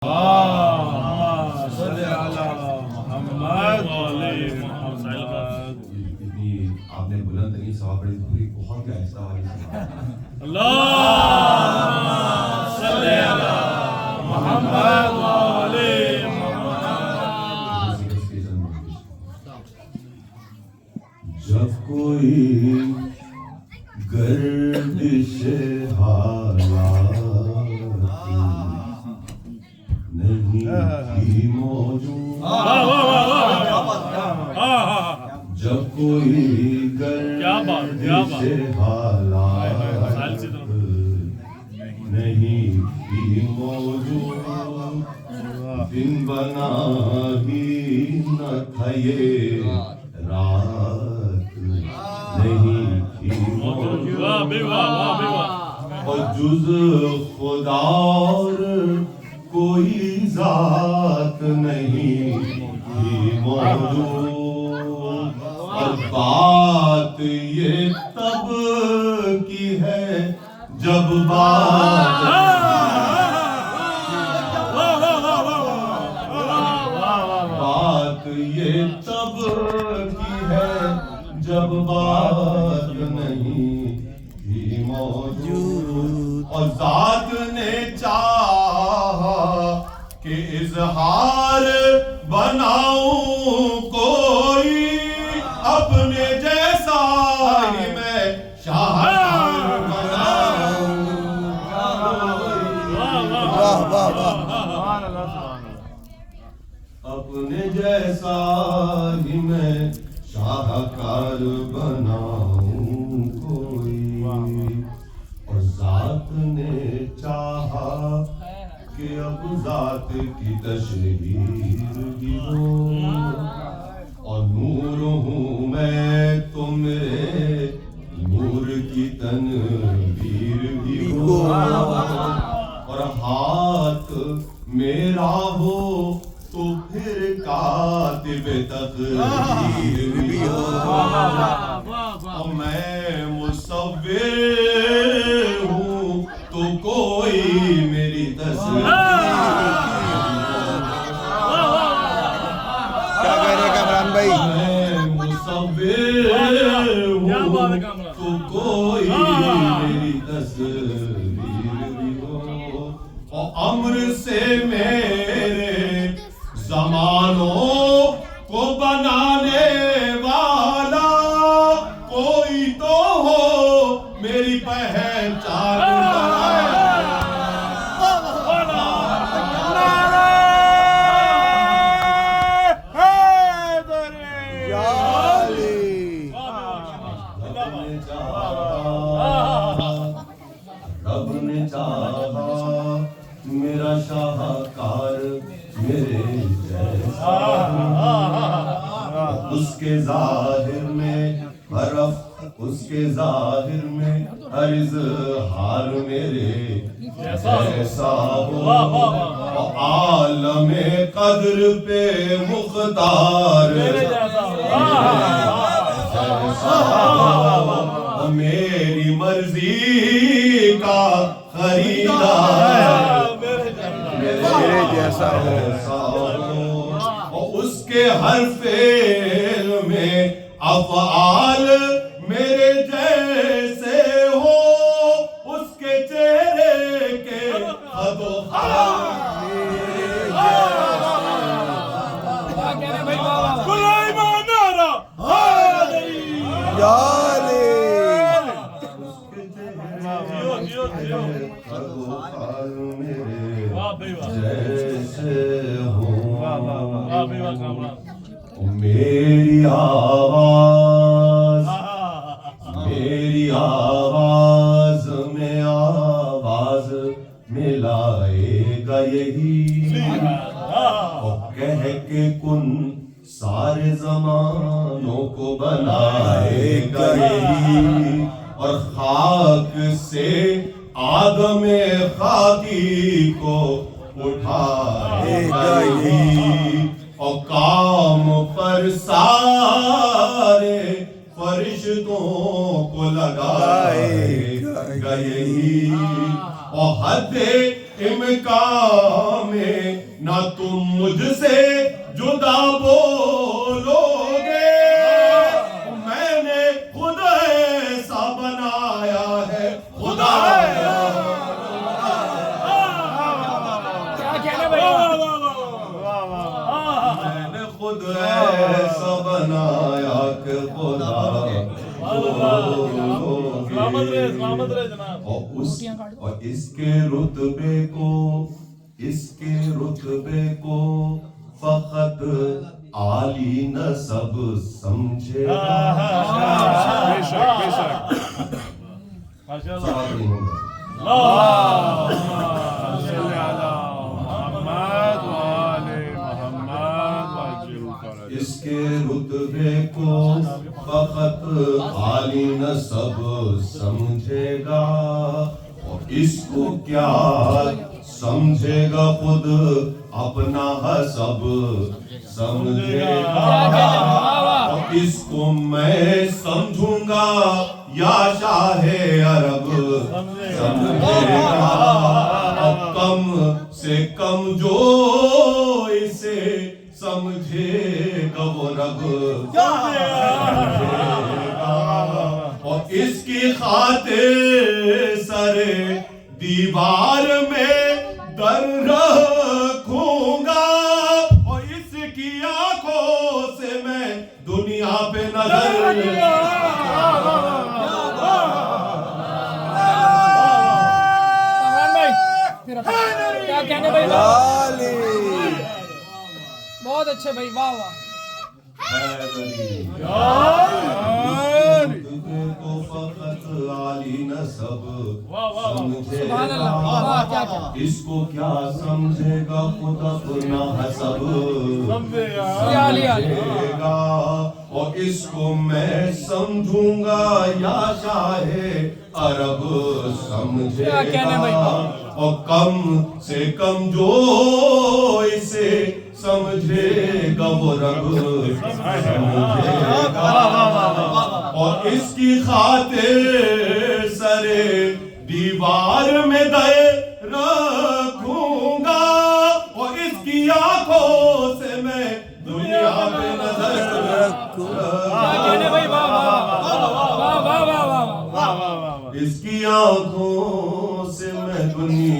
آپ نے بلند ترین سوا پڑھی پوری بہت ہی آہستہ والی جب کوئی گردش حالات نہیں تھی موجود، جب کوئی گردش حالات نہیں تھی موجود، دن بنا ہی نہ تھا یہ رات نہیں تھی موجود، اور جز خدا اور کوئی ذات نہیں تھی موجود، اور بات یہ تب کی ہے جب بات یہ تب کی ہے جب بات نہیں تھی موجود، اور ذات نے چاہا کہ اظہار بناؤں کوئی اپنے جیسا ہی میں شاہکار بناؤں، اپنے جیسا ہی میں شاہکار بناؤں کوئی، اور ذات نے چاہا کہ اب ذات کی تشہیر بھی ہو، اور نور ہوں میں تو میرے نور کی تنویر بھی ہو، اور ہاتھ میرا ہو تو پھر کاتب تقریر بھی ہو، اور میں مصور ہوں تو کوئی میری تصویر، کیا کہہ رہے کامران بھائی؟ میں مصور ہوں تو کوئی میری تصویر بھی ہو، اور امر سے میرے زمانوں کو بنانے والا کوئی تو ہو میری پہچان رب نے چاہا میرا شاہکار میرے جیسا، اس کے ظاہر میں حرف، اس کے ظاہر میں ہر اظہار میرے جیسا ہو، عالم قدر پہ مختار جیسا ہو، میری مرضی کا خریدار میرے جیسا ہو، اور اس کے ہر فعل میں افعال میرے جیسے ہو، اس کے چہرے کے خد و خال جیسے ہوں، میری آواز میں آواز ملائے گا یہی، اور کہہ کے کن سارے زمانوں کو بنائے گا یہی، اور خاک سے آدم خاکی کو اٹھائے گا یہی، اور کام پر سارے فرشتوں کو لگائے گا یہی، اور حد امکان میں نہ تم مجھ سے جدا بولو گے میں نے خود ایسا بنایا ہے خدا میں نے خود ایسا بنایا کہ خدا اور اس کے رتبے کو فقط عالی نسب سمجھے اس کے رتبے کو فقط عالی نسب سمجھے گا اور اس کو کیا سمجھے گا خود اپنا حسب سمجھے گا اور اس کو میں سمجھوں گا یا شاہ عرب سمجھے گا اور کم سے کم جو اسے سمجھے گا وہ رب سمجھے گا اور اس کی خاطر سرے دیوار میں در رکھوں گا اور اس کی آنکھوں سے میں دنیا پہ نظر کیا کہنے بھائی بہت اچھے بھائی واہ واہ کو فقط عالی نسب سمجھے سبحان اللہ گا واہ کیا اس کو کیا سمجھے گا خود اپنا حسب سمجھے گا اور اس کو میں سمجھوں گا یا شاہ عرب سمجھے گا اور کم سے کم جو اسے سمجھے گا وہ رب سمجھے گا اور اس کی خاطر سرے دیوار میں دے رکھوں گا اور اس کی آنکھوں سے میں دنیا پہ نظر رکھوں گا اس کی آنکھوں سے میں دنیا